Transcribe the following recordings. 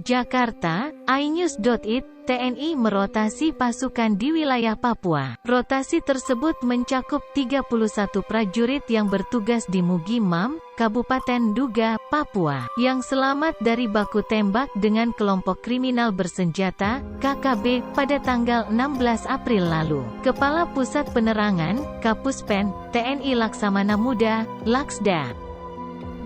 Jakarta, iNews.it, TNI merotasi pasukan di wilayah Papua. Rotasi tersebut mencakup 31 prajurit yang bertugas di Mugimam, Kabupaten Duga, Papua, yang selamat dari baku tembak dengan kelompok kriminal bersenjata, KKB, pada tanggal 16 April lalu. Kepala Pusat Penerangan, Kapuspen, TNI Laksamana Muda, Laksda,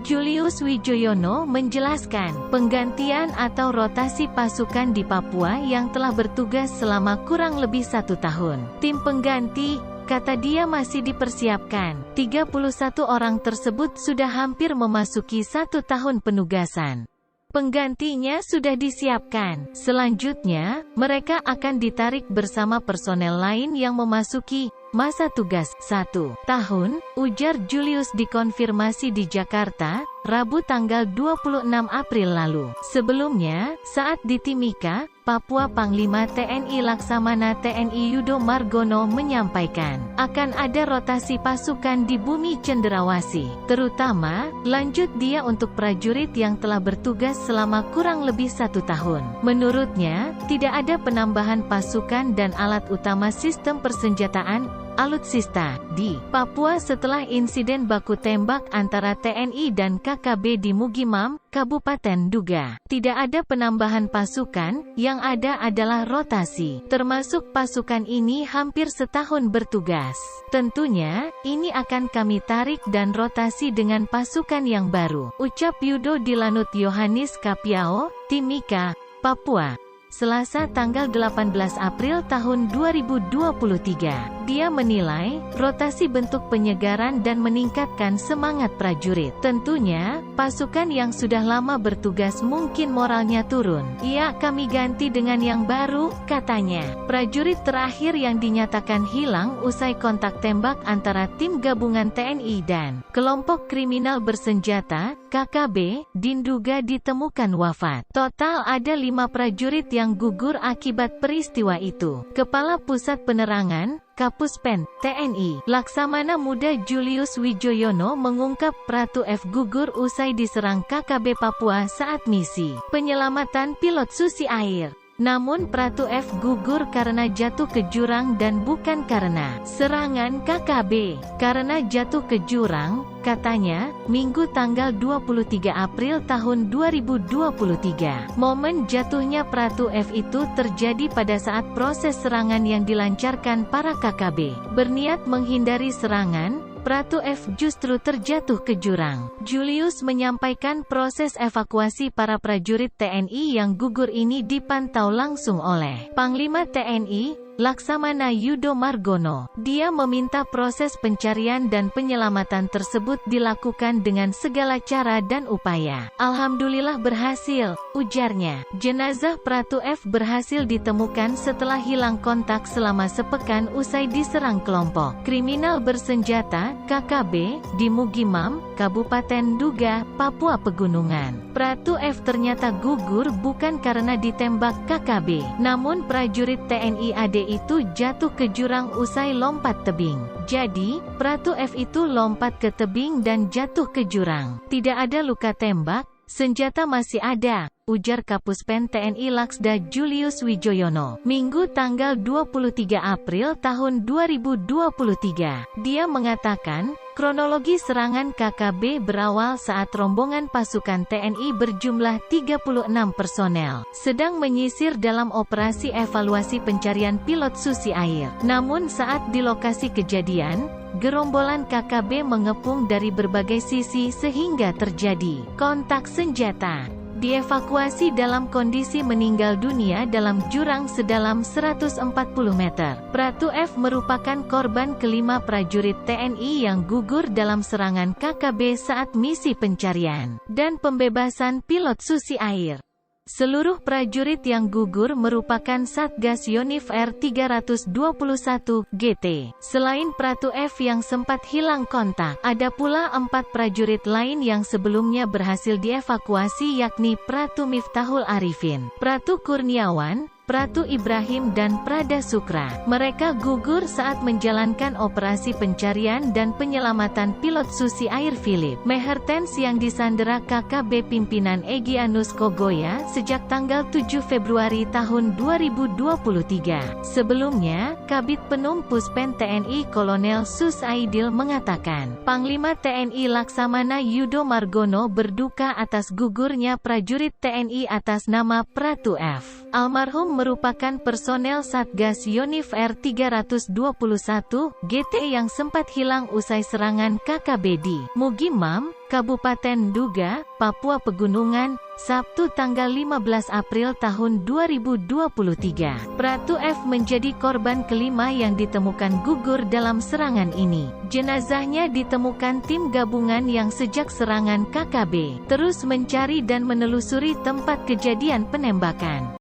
Julius Wijoyono menjelaskan, penggantian atau rotasi pasukan di Papua yang telah bertugas selama kurang lebih 1 tahun. Tim pengganti, kata dia, masih dipersiapkan. 31 orang tersebut sudah hampir memasuki 1 tahun penugasan. Penggantinya sudah disiapkan. Selanjutnya, mereka akan ditarik bersama personel lain yang memasuki masa tugas 1 tahun, ujar Julius dikonfirmasi di Jakarta, Rabu tanggal 26 April lalu. Sebelumnya, saat di Timika, Papua, Panglima TNI Laksamana TNI Yudo Margono menyampaikan, akan ada rotasi pasukan di Bumi Cenderawasih, terutama, lanjut dia, untuk prajurit yang telah bertugas selama kurang lebih 1 tahun. Menurutnya, tidak ada penambahan pasukan dan alat utama sistem persenjataan alutsista di Papua setelah insiden baku tembak antara TNI dan KKB di Mugimam, Kabupaten Duga. Tidak ada penambahan pasukan, yang ada adalah rotasi. Termasuk pasukan ini hampir setahun bertugas. Tentunya, ini akan kami tarik dan rotasi dengan pasukan yang baru, ucap Yudo Dilanut Yohanis Kapiao, Timika, Papua, Selasa tanggal 18 April tahun 2023. Dia menilai, rotasi bentuk penyegaran dan meningkatkan semangat prajurit. Tentunya, pasukan yang sudah lama bertugas mungkin moralnya turun. Ya, kami ganti dengan yang baru, katanya. Prajurit terakhir yang dinyatakan hilang usai kontak tembak antara tim gabungan TNI dan kelompok kriminal bersenjata, KKB, diduga ditemukan wafat. Total ada 5 prajurit yang gugur akibat peristiwa itu. Kepala Pusat Penerangan, Kapuspen, TNI, Laksamana Muda Julius Wijoyono mengungkap Pratu F gugur usai diserang KKB Papua saat misi penyelamatan pilot Susi Air. Namun Pratu F gugur karena jatuh ke jurang dan bukan karena serangan KKB. Karena jatuh ke jurang, katanya, Minggu tanggal 23 April tahun 2023. Momen jatuhnya Pratu F itu terjadi pada saat proses serangan yang dilancarkan para KKB. Berniat menghindari serangan, Pratu F justru terjatuh ke jurang. Julius menyampaikan proses evakuasi para prajurit TNI yang gugur ini dipantau langsung oleh Panglima TNI, Laksamana Yudo Margono. Dia meminta proses pencarian dan penyelamatan tersebut dilakukan dengan segala cara dan upaya. Alhamdulillah berhasil, ujarnya. Jenazah Pratu F berhasil ditemukan setelah hilang kontak selama sepekan usai diserang kelompok kriminal bersenjata, KKB, di Mugimam, Kabupaten Duga, Papua Pegunungan. Pratu F ternyata gugur bukan karena ditembak KKB, namun prajurit TNI AD itu jatuh ke jurang usai lompat tebing. Jadi, Pratu F itu lompat ke tebing dan jatuh ke jurang. Tidak ada luka tembak, senjata masih ada, ujar Kapuspen TNI Laksda Julius Wijoyono, Minggu tanggal 23 April tahun 2023. Dia mengatakan, kronologi serangan KKB berawal saat rombongan pasukan TNI berjumlah 36 personel sedang menyisir dalam operasi evaluasi pencarian pilot Susi Air. Namun saat di lokasi kejadian, gerombolan KKB mengepung dari berbagai sisi sehingga terjadi kontak senjata. Dievakuasi dalam kondisi meninggal dunia dalam jurang sedalam 140 meter. Pratu F merupakan korban kelima prajurit TNI yang gugur dalam serangan KKB saat misi pencarian dan pembebasan pilot Susi Air. Seluruh prajurit yang gugur merupakan Satgas Yonif R321 GT. Selain Pratu F yang sempat hilang kontak, ada pula 4 prajurit lain yang sebelumnya berhasil dievakuasi yakni Pratu Miftahul Arifin, Pratu Kurniawan, Pratu Ibrahim dan Prada Sukra. Mereka gugur saat menjalankan operasi pencarian dan penyelamatan pilot Susi Air Philip Mehertens yang disandera KKB pimpinan Egyanus Kogoya sejak tanggal 7 Februari tahun 2023. Sebelumnya, Kabid Penum Puspen TNI Kolonel Sus Aidil mengatakan, Panglima TNI Laksamana Yudo Margono berduka atas gugurnya prajurit TNI atas nama Pratu F. Almarhum merupakan personel Satgas Yonif R321 GT yang sempat hilang usai serangan KKB di Mugimam, Kabupaten Duga, Papua Pegunungan, Sabtu tanggal 15 April tahun 2023. Pratu F menjadi korban kelima yang ditemukan gugur dalam serangan ini. Jenazahnya ditemukan tim gabungan yang sejak serangan KKB terus mencari dan menelusuri tempat kejadian penembakan.